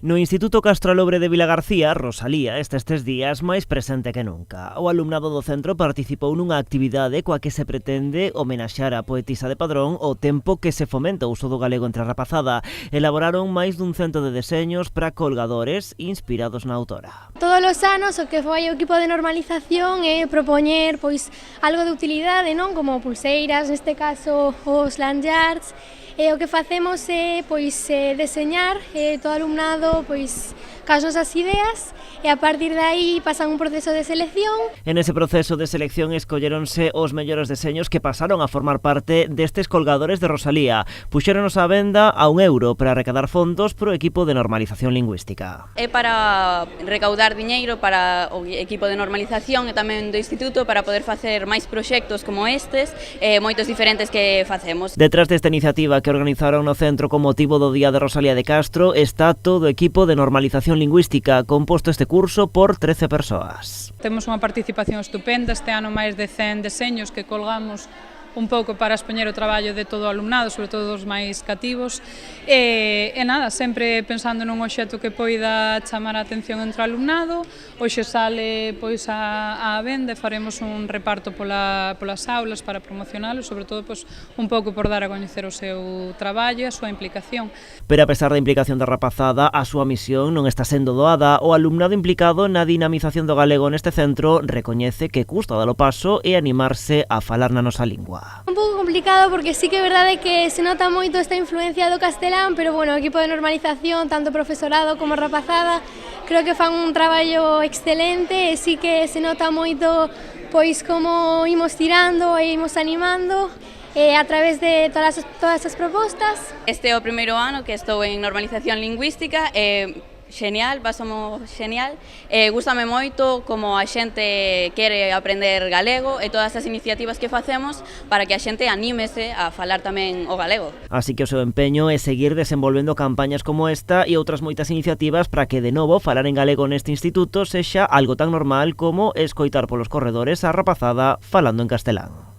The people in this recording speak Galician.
No Instituto Castralobre de Vilagarcía, Rosalía está estes días máis presente que nunca. O alumnado do centro participou nunha actividade coa que se pretende homenaxar a poetisa de Padrón o tempo que se fomenta o uso do galego entre a rapazada. Elaboraron máis dun cento de deseños para colgadores inspirados na autora. Todos os anos o que foi o equipo de normalización é propoñer algo de utilidade, non? Como pulseiras, neste caso os lanyards. O que facemos é deseñar todo o alumnado cas nosas ideas e a partir de aí pasan un proceso de selección. En ese proceso de selección escolleronse os mellores deseños que pasaron a formar parte destes colgadores de Rosalía. Puxéronos á venda a €1 para recadar fondos pro equipo de normalización lingüística. É para recaudar diñeiro para o equipo de normalización e tamén do instituto para poder facer máis proxectos como estes e moitos diferentes que facemos. Detrás desta iniciativa que organizaron no centro con motivo do Día de Rosalía de Castro está todo o equipo de normalización lingüística, composto este curso por 13 persoas. Temos unha participación estupenda, este ano máis de 100 deseños que colgamos un pouco para expoñer o traballo de todo o alumnado, sobre todo os máis cativos, e nada, sempre pensando nun obxecto que poida chamar a atención entre o alumnado. Hoxe sale a venda e faremos un reparto polas aulas para promocionalo, sobre todo un pouco por dar a coñecer o seu traballo e a súa implicación. Pero a pesar da implicación da rapazada, a súa misión non está sendo doada. O alumnado implicado na dinamización do galego neste centro recoñece que custa dar o paso e animarse a falar na nosa lingua. Un pouco complicado porque sí que é verdade que se nota moito esta influencia do castelán, pero bueno, o equipo de normalización, tanto profesorado como rapazada, creo que fan un traballo excelente e sí que se nota moito como imos tirando e imos animando a través de todas as propostas. Este é o primeiro ano que estou en normalización lingüística e genial, pasamos genial. Gústame moito como a xente quere aprender galego e todas as iniciativas que facemos para que a xente anímese a falar tamén o galego. Así que o seu empeño é seguir desenvolvendo campañas como esta e outras moitas iniciativas para que de novo falar en galego neste instituto sexa algo tan normal como escoitar polos corredores a rapazada falando en castelán.